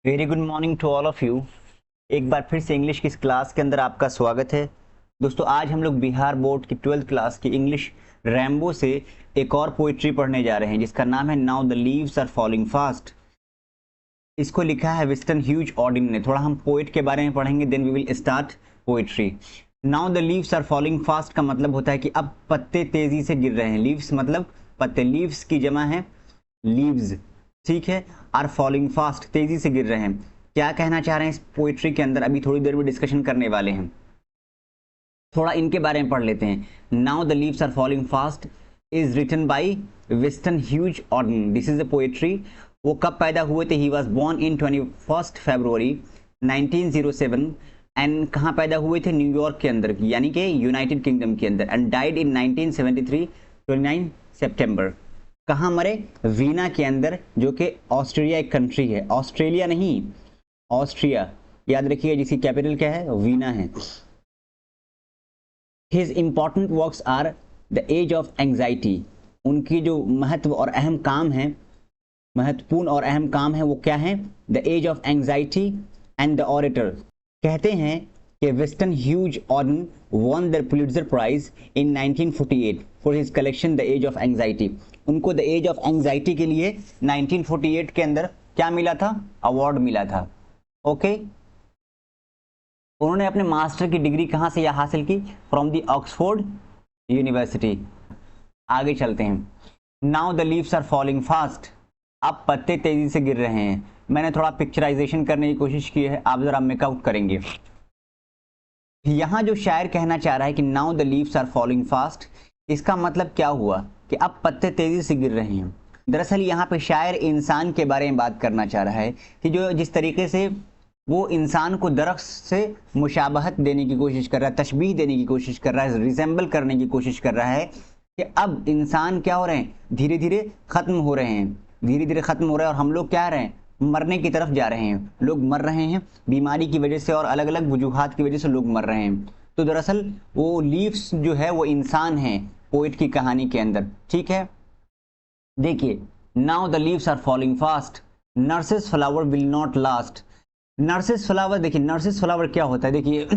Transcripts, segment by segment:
Very good morning to all of you. एक बार फिर से इंग्लिश की इस क्लास के अंदर आपका स्वागत है। दोस्तों, आज हम लोग बिहार बोर्ड की 12th क्लास की इंग्लिश रैम्बो से एक और पोइट्री पढ़ने जा रहे हैं जिसका नाम है now the leaves are falling fast. इसको लिखा है विस्टन ह्यूज ऑर्डिन ने। थोड़ा हम पोइट के बारे में पढ़ेंगे, then we will start poetry. Now the leaves are falling fast का मतलब होता है कि अब पत्ते तेजी से गिर रहे हैं। लीव्स मतलब पत्ते, लीव्स की जमा है लीव्स, ठीक है। आर फॉलिंग फास्ट, तेजी से गिर रहे हैं। क्या कहना चाह रहे हैं इस पोइट्री के अंदर, अभी थोड़ी देर में डिस्कशन करने वाले हैं। थोड़ा इनके बारे में पढ़ लेते हैं। Now the leaves are falling fast is written by Wystan Hugh Auden. This is the poetry. वो कब पैदा हुए थे? He was born in 21 February 1907 and कहाँ पैदा हुए थे? न्यूयॉर्क के अंदर, यानी कि यूनाइटेड किंगडम के अंदर। एंड डाइड इन 1973 29 सितंबर। कहाँ मरे? वीना के अंदर, जो कि ऑस्ट्रेलिया एक कंट्री है। ऑस्ट्रेलिया नहीं, ऑस्ट्रिया, याद रखिएगा, जिसकी कैपिटल क्या है? वीना है। His important works are the age of anxiety. उनकी जो महत्व और अहम काम है, महत्वपूर्ण और अहम काम है, वो क्या है? The age of anxiety and the orator. कहते हैं कि Wystan Hugh Auden won the Pulitzer Prize in 1948 for his collection The Age of Anxiety। उनको द एज ऑफ एंग्जाइटी के लिए 1948 के अंदर क्या मिला था? अवार्ड मिला था। ओके। उन्होंने अपने मास्टर की डिग्री कहाँ से यह हासिल की? From the Oxford University. आगे चलते हैं। Now the leaves are falling fast. अब पत्ते तेजी से गिर रहे हैं। मैंने थोड़ा पिक्चराइजेशन करने की कोशिश की है, आप जरा मेकआउट करेंगे। यहां जो शायर कहना चाह रहा है कि now the leaves are falling fast, इसका मतलब क्या हुआ कि अब पत्ते तेजी से गिर रहे हैं। दरअसल यहाँ पे शायर इंसान के बारे में बात करना चाह रहा है कि जो जिस तरीके से वो इंसान को दरख्त से मुशाबहत देने की कोशिश कर रहा है, तशबीह देने की कोशिश कर रहा है, रिजेंबल करने की कोशिश कर रहा है कि अब इंसान क्या हो रहे हैं? धीरे धीरे खत्म हो रहे हैं, धीरे धीरे खत्म हो रहे हैं। और हम लोग क्या रहे हैं? मरने की तरफ जा रहे हैं। लोग मर रहे हैं बीमारी की वजह से और अलग अलग वजूहात की वजह से लोग मर रहे हैं। तो दरअसल वो लीव्स जो है वो इंसान है पोइट की कहानी के अंदर, ठीक है। देखिए, now the leaves are falling fast, nurses flower will not last. Nurses flower, देखिए नर्सेस फ्लावर क्या होता है? देखिए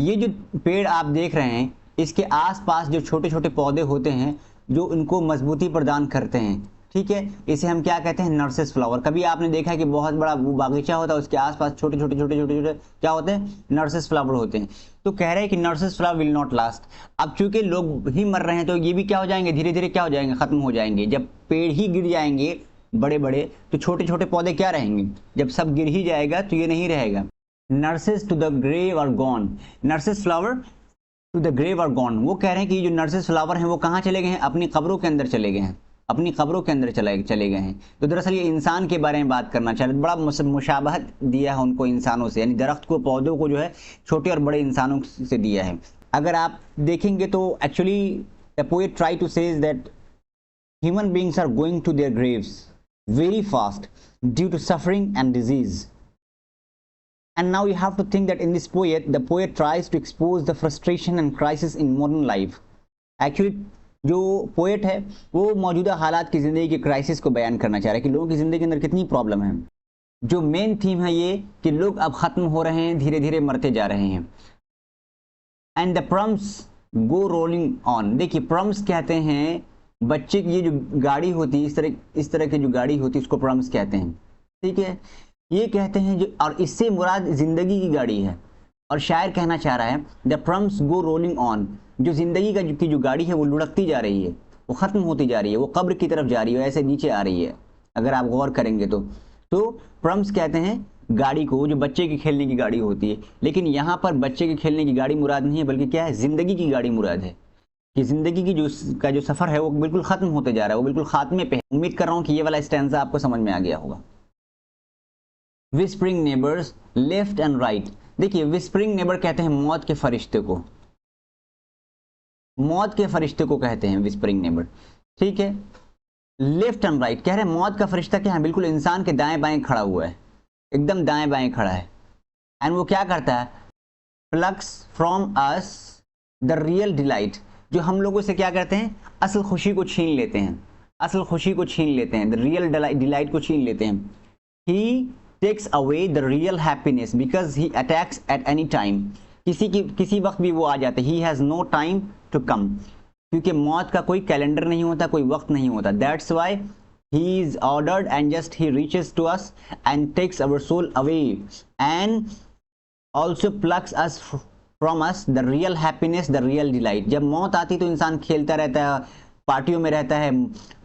ये जो पेड़ आप देख रहे हैं, इसके आसपास जो छोटे छोटे पौधे होते हैं जो इनको मजबूती प्रदान करते हैं, ठीक है, इसे हम क्या कहते हैं? Nurses flower. कभी आपने देखा है कि बहुत बड़ा बागीचा होता है, उसके आसपास छोटे छोटे छोटे छोटे छोटे क्या होते हैं? नर्सेस फ्लावर होते हैं। तो कह रहे हैं कि nurses flower will not last. अब चूंकि लोग ही मर रहे हैं तो ये भी क्या हो जाएंगे? धीरे धीरे क्या हो जाएंगे? खत्म हो जाएंगे। जब पेड़ ही गिर जाएंगे बड़े बड़े, तो छोटे छोटे पौधे क्या रहेंगे? जब सब गिर ही जाएगा तो ये नहीं रहेगा। Nurses to the grave are gone, nurses flower to the grave are gone. वो कह रहे हैं कि जो नर्सेस फ्लावर हैं वो कहाँ चले गए हैं? अपनी कब्रों के अंदर चले गए हैं, अपनी कब्रों के अंदर चले गए हैं। तो दरअसल ये इंसान के बारे में बात करना चाह रहे, बड़ा मुशाबहत दिया है उनको इंसानों से, यानी दरख्त को, पौधों को जो है छोटे और बड़े इंसानों से दिया है। अगर आप देखेंगे तो actually the poet try to says that human beings are going to their graves very fast due to suffering and disease. And now you have to think that in this poet, the poet tries to expose the frustration and crisis in modern life. Actually, जो poet है वो मौजूदा हालात की ज़िंदगी के crisis को बयान करना चाह रहा है कि लोगों की ज़िंदगी के अंदर कितनी प्रॉब्लम है। जो मेन थीम है ये कि लोग अब ख़त्म हो रहे हैं, धीरे धीरे मरते जा रहे हैं। And the प्रम्स go rolling on. देखिए, प्रम्स कहते हैं बच्चे की ये जो गाड़ी होती है, इस तरह की जो गाड़ी होती है उसको प्रम्स कहते हैं, ठीक है। ये कहते हैं जो, और इससे मुराद ज़िंदगी की गाड़ी है। और शायर कहना चाह रहा है द प्रम्स गो रोलिंग ऑन, जो जिंदगी की जो गाड़ी है वो लुढ़कती जा रही है, वो खत्म होती जा रही है, वो कब्र की तरफ जा रही है, ऐसे नीचे आ रही है। अगर आप गौर करेंगे तो प्रम्स कहते हैं गाड़ी को, जो बच्चे की खेलने की गाड़ी होती है। लेकिन यहाँ पर बच्चे के खेलने की गाड़ी मुराद नहीं है, बल्कि क्या है? जिंदगी की गाड़ी मुराद है कि जिंदगी की जो सफर है वो बिल्कुल खत्म होते जा रहा है, वो बिल्कुल खात्मे पे है। उम्मीद कर रहा हूँ कि ये वाला स्टैंजा आपको समझ में आ गया होगा। Whispering neighbours left and right. देखिए, विस्परिंग नेबर कहते हैं मौत के फरिश्ते को, मौत के फरिश्ते को कहते हैं विस्परिंग नेबर, ठीक है। लेफ्ट एंड राइट कह रहे हैं मौत का फरिश्ता क्या है? बिल्कुल इंसान के दाएं बाएं खड़ा हुआ है, एकदम दाएं बाएं खड़ा है। एंड वो क्या करता है? Plucks from us the real delight. जो हम लोगों से क्या करते हैं? असल खुशी को छीन लेते हैं, असल खुशी को छीन लेते हैं, द रियल डिलाइट को छीन लेते हैं। He takes away the real happiness because he attacks at any time, किसी वक्त भी वो आ जाते, he has no time to come, क्योंकि मौत का कोई कैलेंडर नहीं होता, कोई वक्त नहीं होता। That's why he is ordered and just he reaches to us and takes our soul away and also plugs us from us the real happiness, the real delight. जब मौत आती तो इंसान खेलता रहता है, पार्टियों में रहता है,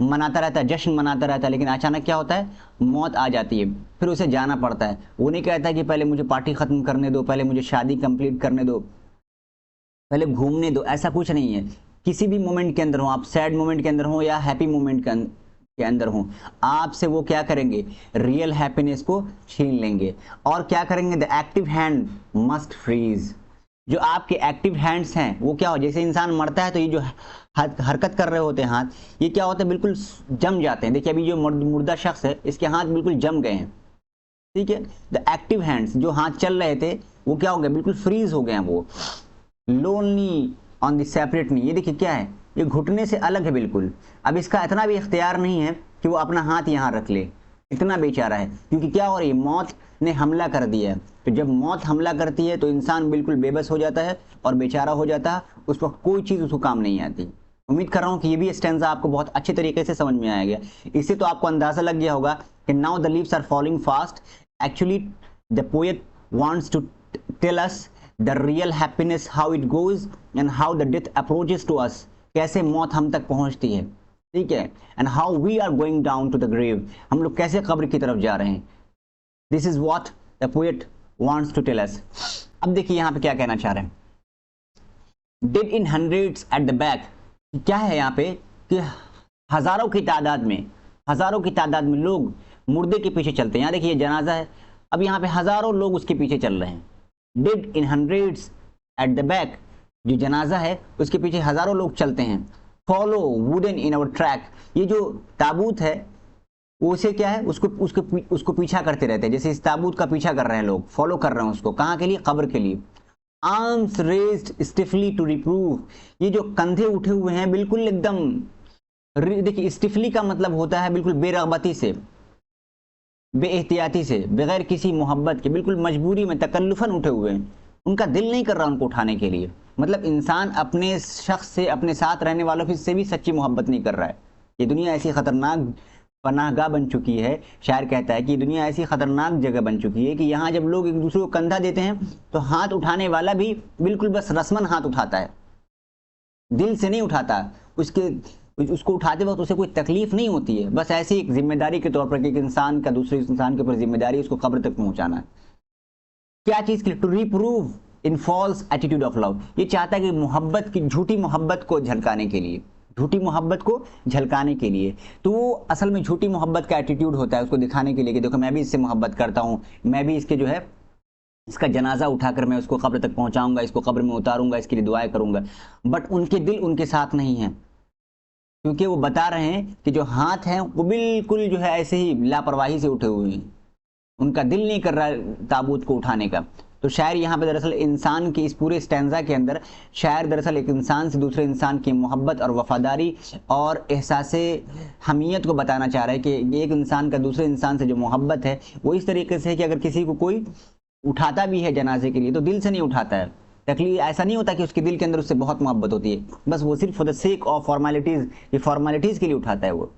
मनाता रहता है, जश्न मनाता रहता है, लेकिन अचानक क्या होता है, मौत आ जाती है, फिर उसे जाना पड़ता है। वो नहीं कहता कि पहले मुझे पार्टी ख़त्म करने दो, पहले मुझे शादी कंप्लीट करने दो, पहले घूमने दो, ऐसा कुछ नहीं है। किसी भी मोमेंट के अंदर हो, आप सैड मोमेंट के अंदर हो या हैप्पी मोमेंट के अंदर हो, आपसे वो क्या करेंगे, रियल हैप्पीनेस को छीन लेंगे। और क्या करेंगे, the active hand must freeze. जो आपके एक्टिव हैंड्स हैं वो क्या हो, जैसे इंसान मरता है तो ये जो हरकत कर रहे होते हैं हाथ, ये क्या होते हैं, बिल्कुल जम जाते हैं। देखिए अभी जो मुर्दा शख्स है इसके हाथ बिल्कुल जम गए हैं, ठीक है। द एक्टिव हैंड्स, जो हाथ चल रहे थे वो क्या हो गए, बिल्कुल फ्रीज हो गए हैं वो। लोनली ऑन द सेपरेट नी, ये देखिए क्या है, ये घुटने से अलग है बिल्कुल। अब इसका इतना भी इख्तियार नहीं है कि वो अपना हाथ यहाँ रख ले, इतना बेचारा है, क्योंकि क्या हो रही है, मौत ने हमला कर दिया है। तो जब मौत हमला करती है तो इंसान बिल्कुल बेबस हो जाता है और बेचारा हो जाता है, उस वक्त कोई चीज़ उसको काम नहीं आती। उम्मीद कर रहा हूँ कि ये भी स्टैंजा आपको बहुत अच्छे तरीके से समझ में आएगा। इससे तो आपको अंदाज़ा लग गया होगा कि now the leaves are falling fast, actually the poet wants to tell us the real happiness, how it goes and how the death approaches to us, कैसे मौत हम तक पहुँचती है, ठीक है, and how we are going down to the grave, हम लोग कैसे कब्र की तरफ जा रहे हैं। This is what the poet wants to tell us। अब देखिए यहाँ पे क्या कहना चाह रहे हैं, dead in hundreds at the back, क्या है यहाँ पे कि हजारों की तादाद में लोग मुर्दे के पीछे चलते हैं। यहाँ देखिए जनाजा है, अब यहाँ पे हजारों लोग उसके पीछे चल रहे हैं। dead in hundreds at the back, जो जनाजा है उसके पीछे हजारों लोग चलते हैं। follow wooden in our track, ये जो ताबूत है उसे क्या है, उसको पीछा करते रहते हैं, जैसे इस ताबूत का पीछा कर रहे हैं लोग, फॉलो कर रहे हैं उसको, कहाँ के लिए, कब्र के लिए। आर्म्स रेज्ड स्टिफली टू रिप्रूव, ये जो कंधे उठे हुए हैं बिल्कुल एकदम, देखिए स्टिफली का मतलब होता है बिल्कुल बेरगबती से, बेएहतियाती से, बगैर किसी मोहब्बत के, बिल्कुल मजबूरी में, तकल्लुफन उठे हुए हैं। उनका दिल नहीं कर रहा उनको उठाने के लिए। मतलब इंसान अपने शख्स से, अपने साथ रहने वालों से भी सच्ची मोहब्बत नहीं कर रहा है। ये दुनिया ऐसी खतरनाक पनाहगाह बन चुकी है, शायर कहता है कि दुनिया ऐसी खतरनाक जगह बन चुकी है कि यहाँ जब लोग एक दूसरे को कंधा देते हैं तो हाथ उठाने वाला भी बिल्कुल बस रस्मन हाथ उठाता है, दिल से नहीं उठाता। उसको उठाते वक्त उसे कोई तकलीफ नहीं होती है, बस ऐसी एक जिम्मेदारी के तौर पर कि एक इंसान का दूसरे इंसान के ऊपर जिम्मेदारी, उसको कब्र तक पहुंचाना है। क्या चीज़ के लिए, to reprove in false attitude of love, ये चाहता है कि मोहब्बत की, झूठी मोहब्बत को झलकाने के लिए, झूठी मोहब्बत को झलकाने के लिए। तो वो असल में झूठी मोहब्बत का एटीट्यूड होता है, उसको दिखाने के लिए कि देखो मैं भी इससे मोहब्बत करता हूँ, मैं भी इसके जो है इसका जनाजा उठाकर मैं उसको कब्र तक पहुँचाऊँगा, इसको कब्र में उतारूँगा, इसके लिए दुआएं करूँगा। बट उनके दिल उनके साथ नहीं है, क्योंकि वो बता रहे हैं कि जो हाथ हैं वो बिल्कुल जो है ऐसे ही लापरवाही से उठे हुए हैं, उनका दिल नहीं कर रहा ताबूत को उठाने का। तो शायर यहाँ पे दरअसल इंसान की इस पूरे स्टैंजा के अंदर शायर दरअसल एक इंसान से दूसरे इंसान की मोहब्बत और वफादारी और एहसास हमीयत को बताना चाह रहा है कि एक इंसान का दूसरे इंसान से जो मोहब्बत है वो इस तरीके से है कि अगर किसी को कोई उठाता भी है जनाजे के लिए तो दिल से नहीं उठाता है। तकलीफ ऐसा नहीं होता कि उसके दिल के अंदर उससे बहुत मोहब्बत होती है, बस वो सिर्फ for the sake of formalities, ये फॉर्मेलिटीज के लिए उठाता है वो।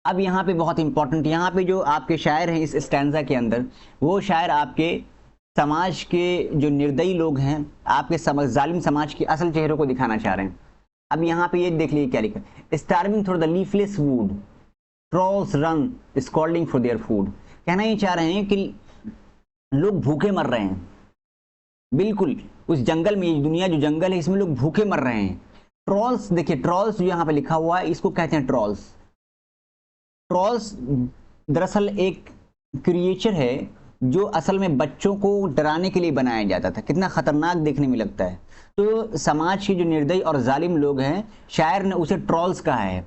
अब यहाँ पे बहुत इंपॉर्टेंट, यहाँ पे जो आपके शायर हैं इस स्टैंजा के अंदर, वो शायर आपके समाज के जो निर्दयी लोग हैं, आपके जालिम समाज के असल चेहरों को दिखाना चाह रहे हैं। अब यहाँ पे ये देख लीजिए क्या लिखा, starving through the leafless wood, trolls run scolding for their food. कहना ये चाह रहे हैं कि लोग भूखे मर रहे हैं, बिल्कुल उस जंगल में, ये दुनिया जो जंगल है इसमें लोग भूखे मर रहे हैं। ट्रॉल्स, देखिए ट्रॉल्स जो यहाँ पे लिखा हुआ है इसको कहते हैं ट्रॉल्स। ट्रॉल्स दरअसल एक क्रिएचर है जो असल में बच्चों को डराने के लिए बनाया जाता था। कितना खतरनाक देखने में लगता है। तो समाज के जो निर्दयी और जालिम लोग हैं, शायर ने उसे ट्रॉल्स कहा है।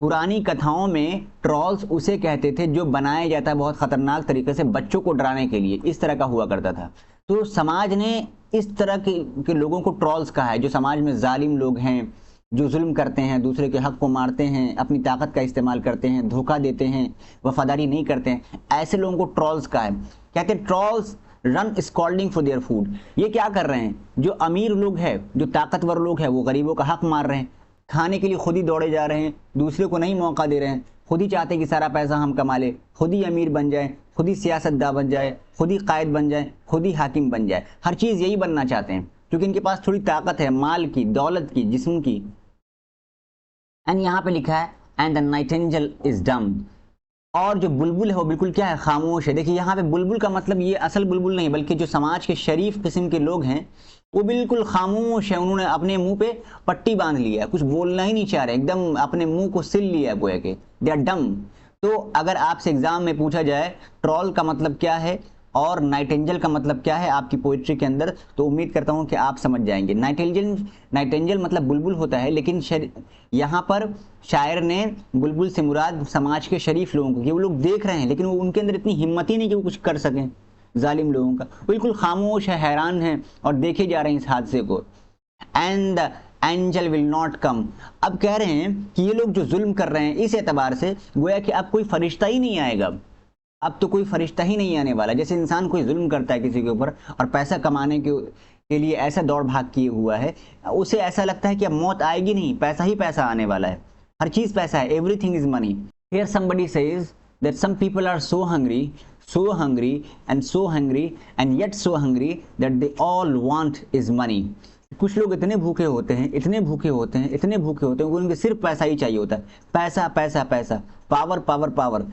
पुरानी कथाओं में ट्रॉल्स उसे कहते थे जो बनाया जाता है बहुत खतरनाक तरीके से बच्चों को डराने के लिए, इस तरह का हुआ करता था। तो समाज ने इस तरह के लोगों को ट्रॉल्स कहा है, जो समाज में जालिम लोग हैं, जो जुल्म करते हैं, दूसरे के हक को मारते हैं, अपनी ताकत का इस्तेमाल करते हैं, धोखा देते हैं, वफादारी नहीं करते हैं, ऐसे लोगों को ट्रॉल्स कहा है। कहते हैं trolls run scolding for their food. ये क्या कर रहे हैं, जो अमीर लोग हैं, जो ताकतवर लोग हैं, वो गरीबों का हक मार रहे हैं, खाने के लिए खुद ही दौड़े जा रहे हैं, दूसरे को नहीं मौका दे रहे हैं, खुद ही चाहते हैं कि सारा पैसा हम कमा ले, खुद ही अमीर बन जाए, खुद ही सियासतदान बन जाए, खुद ही कायद बन जाए, खुद ही हाकिम बन जाए, हर चीज़ यही बनना चाहते हैं क्योंकि इनके पास थोड़ी ताकत है, माल की, दौलत की, जिस्म की। एंड यहाँ पे लिखा है and the Nightingale is dumb, और जो बुलबुल है वो बिल्कुल क्या है, खामोश है। देखिए यहाँ पे बुलबुल का मतलब ये असल बुलबुल नहीं, बल्कि जो समाज के शरीफ किस्म के लोग हैं वो बिल्कुल खामोश है, उन्होंने अपने मुंह पे पट्टी बांध लिया है, कुछ बोलना ही नहीं चाह रहे, एकदम अपने मुंह को सिल लिया है, गोया के दे आर डम। तो अगर आपसे एग्जाम में पूछा जाए ट्रॉल का मतलब क्या है और नाइटिंगेल का मतलब क्या है आपकी पोइट्री के अंदर, तो उम्मीद करता हूं कि आप समझ जाएंगे। नाइटिंगेल मतलब बुलबुल होता है, लेकिन यहाँ पर शायर ने बुलबुल से मुराद समाज के शरीफ लोगों को, कि वो लोग देख रहे हैं लेकिन वो उनके अंदर इतनी हिम्मत ही नहीं कि वो कुछ कर सकें, जालिम लोगों का, बिल्कुल खामोश है, हैरान है और देखे जा रहे हैं इस हादसे को। And angel will not come, अब कह रहे हैं कि ये लोग जो जुल्म कर रहे हैं इस एतबार से गोया कि अब कोई फरिश्ता ही नहीं आएगा, अब तो कोई फरिश्ता ही नहीं आने वाला। जैसे इंसान कोई जुल्म करता है किसी के ऊपर और पैसा कमाने के लिए ऐसा दौड़ भाग किए हुआ है, उसे ऐसा लगता है कि अब मौत आएगी नहीं, पैसा ही पैसा आने वाला है, हर चीज पैसा है, everything is money. Here somebody says that some people are so hungry and so hungry and yet so hungry that they all want is money। कुछ लोग इतने भूखे होते हैं, इतने भूखे होते हैं, इतने भूखे होते हैं, उनको सिर्फ पैसा ही चाहिए होता है, पैसा पैसा पैसा, पावर पावर पावर,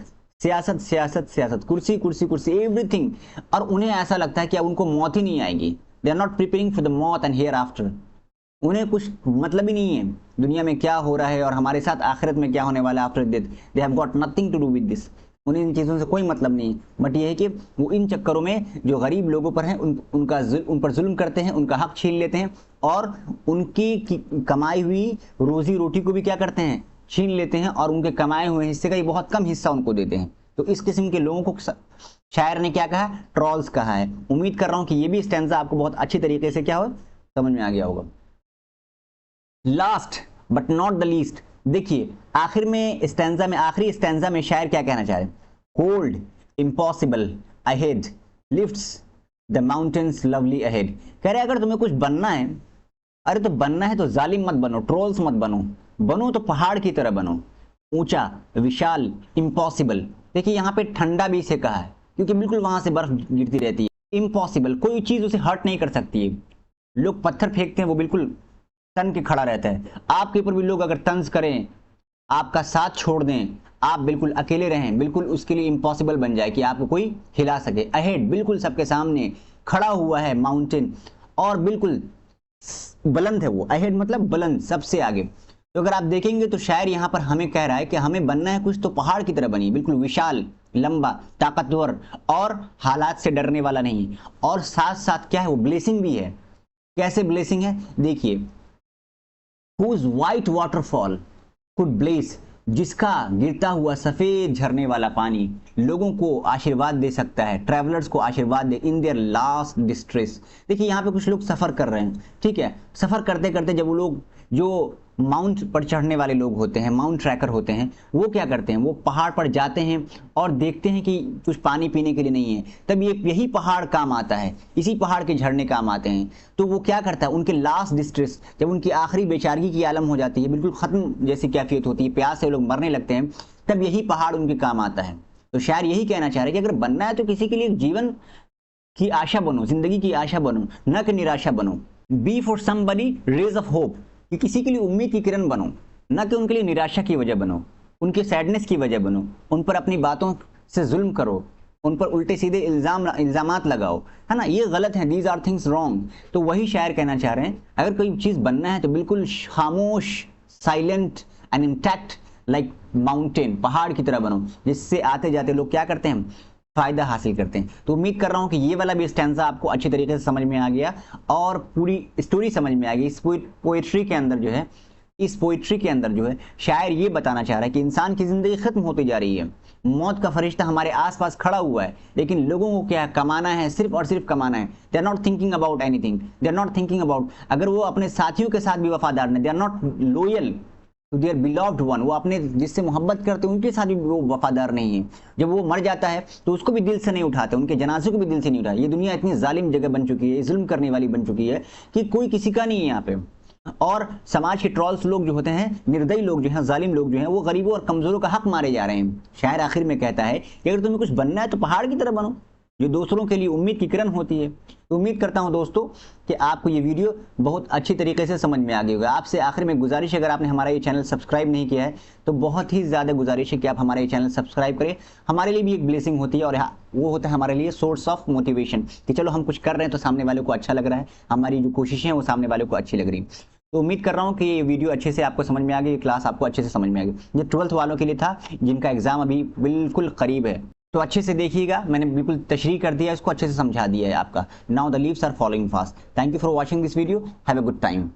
सियासत सियासत सियासत, कुर्सी कुर्सी कुर्सी, एवरीथिंग। और उन्हें ऐसा लगता है कि अब उनको मौत ही नहीं आएगी, they are not preparing for the maut and hereafter. उन्हें कुछ मतलब ही नहीं है दुनिया में क्या हो रहा है और हमारे साथ आखिरत में क्या होने वाला है after death, they have got nothing to do with this, उन्हें इन चीज़ों से कोई मतलब नहीं। बट ये है कि वो इन चक्करों में जो गरीब लोगों पर हैं उन पर जुल्म करते हैं, उनका हक छीन लेते हैं और उनकी कमाई हुई रोजी रोटी को भी क्या करते हैं, छीन लेते हैं और उनके कमाए हुए हिस्से का ही बहुत कम हिस्सा उनको देते हैं। तो इस किस्म के लोगों को शायर ने क्या कहा, ट्रॉल्स कहा है। उम्मीद कर रहा हूं कि ये भी स्टैंजा आपको बहुत अच्छी तरीके से क्या हो, समझ में आ गया होगा। Last but not the least, देखिए आखिर में स्टैंजा में, आखिरी स्टैंजा में शायर क्या कहना चाह रहे हैं, cold impossible ahead lifts the mountains lovely ahead. कह रहे अगर तुम्हें कुछ बनना है, अरे तो बनना है तो जालिम मत बनो, ट्रोल्स मत बनो, बनो तो पहाड़ की तरह बनो, ऊंचा विशाल, इम्पॉसिबल। देखिए यहाँ पे ठंडा भी इसे कहा है क्योंकि बिल्कुल वहां से बर्फ गिरती रहती है, इम्पॉसिबल, कोई चीज उसे हर्ट नहीं कर सकती है। लोग पत्थर फेंकते हैं वो बिल्कुल तन के खड़ा रहता है, आपके ऊपर भी लोग अगर तंज करें, आपका साथ छोड़ दें, आप बिल्कुल अकेले रहें, बिल्कुल उसके लिए इम्पॉसिबल बन जाए कि आपको कोई हिला सके। अहेड बिल्कुल सबके सामने खड़ा हुआ है माउंटेन, और बिल्कुल बुलंद है वो, अहेड मतलब बुलंद, सबसे आगे। तो अगर आप देखेंगे तो शायर यहाँ पर हमें कह रहा है कि हमें बनना है कुछ तो पहाड़ की तरह बनिए, बिल्कुल विशाल, लंबा, ताकतवर और हालात से डरने वाला नहीं। और साथ साथ क्या है, वो ब्लेसिंग भी है। कैसे ब्लेसिंग है, देखिए, whose white waterfall could bless, जिसका गिरता हुआ सफेद झरने वाला पानी लोगों को आशीर्वाद दे सकता है, ट्रैवलर्स को आशीर्वाद दे इन देयर लास्ट डिस्ट्रेस। देखिए यहाँ पे कुछ लोग सफर कर रहे हैं, ठीक है, सफर करते करते जब वो लोग जो माउंट पर चढ़ने वाले लोग होते हैं, माउंट ट्रैकर होते हैं, वो क्या करते हैं, वो पहाड़ पर जाते हैं और देखते हैं कि कुछ पानी पीने के लिए नहीं है, तब यही पहाड़ काम आता है, इसी पहाड़ के झरने काम आते हैं। तो वो क्या करता है, उनके लास्ट डिस्ट्रेस, जब उनकी आखिरी बेचारगी की आलम हो जाती है, बिल्कुल खत्म जैसी कैफियत होती है, प्यास से लोग मरने लगते हैं, तब यही पहाड़ उनके काम आता है। तो शायर यही कहना चाह रहे हैं कि अगर बनना है तो किसी के लिए जीवन की आशा बनो, जिंदगी की आशा बनो, न कि निराशा बनो। Be for somebody rays of hope, कि किसी के लिए उम्मीद की किरण बनो, न कि उनके लिए निराशा की वजह बनो, उनके सैडनेस की वजह बनो, उन पर अपनी बातों से जुल्म करो, उन पर उल्टे सीधे इल्जामात लगाओ, है ना, ये गलत है, दीज आर थिंग्स रॉन्ग। तो वही शायर कहना चाह रहे हैं, अगर कोई चीज़ बनना है तो बिल्कुल खामोश, silent and intact like mountain, पहाड़ की तरह बनो, जिससे आते जाते लोग क्या करते हैं, फायदा हासिल करते हैं। तो उम्मीद कर रहा हूं कि ये वाला भी स्टैंजा आपको अच्छी तरीके से समझ में आ गया और पूरी स्टोरी समझ में आ गई। इस पोएट्री के अंदर जो है इस पोइट्री के अंदर जो है शायर ये बताना चाह रहा है कि इंसान की जिंदगी खत्म होती जा रही है, मौत का फरिश्ता हमारे आसपास खड़ा हुआ है, लेकिन लोगों को क्या है, कमाना है, सिर्फ और सिर्फ कमाना है। They are not thinking about anything, they are not thinking about अगर वो अपने साथियों के साथ भी वफादार नहीं, they are not loyal to their beloved one, वो अपने जिससे मोहब्बत करते हैं उनके साथ भी वो वफादार नहीं है। जब वो मर जाता है तो उसको भी दिल से नहीं उठाते, उनके जनाजे को भी दिल से नहीं उठाते। ये दुनिया इतनी जालिम जगह बन चुकी है, जुल्म करने वाली बन चुकी है कि कोई किसी का नहीं है यहाँ पे। और समाज के ट्रॉल्स लोग जो होते हैं, निर्दयी लोग जो हैं, जालिम लोग जो हैं, वो गरीबों और कमजोरों का हक मारे जा रहे हैं। शायर आखिर में कहता है कि अगर तुम्हें कुछ बनना है तो पहाड़ की तरह बनो, जो दूसरों के लिए उम्मीद की किरण होती है। तो उम्मीद करता हूं दोस्तों कि आपको ये वीडियो बहुत अच्छी तरीके से समझ में आ गई होगा। आपसे आखिर में गुजारिश है, अगर आपने हमारा ये चैनल सब्सक्राइब नहीं किया है तो बहुत ही ज़्यादा गुजारिश है कि आप हमारा ये चैनल सब्सक्राइब करें। हमारे लिए भी एक ब्लेसिंग होती है और वो होता है हमारे लिए सोर्स ऑफ मोटिवेशन कि चलो हम कुछ कर रहे हैं तो सामने वाले को अच्छा लग रहा है, हमारी जो कोशिशें हैं वो सामने वाले को अच्छी लग रही। तो उम्मीद कर रहा हूँ कि ये वीडियो अच्छे से आपको समझ में आ गई, क्लास आपको अच्छे से समझ में आ गई। ये 12th वालों के लिए था जिनका एग्जाम अभी बिल्कुल करीब है, तो अच्छे से देखिएगा। मैंने बिल्कुल तशरीह कर दिया, इसको अच्छे से समझा दिया है आपका। Now the leaves are following fast. Thank you for watching this video, have a good time.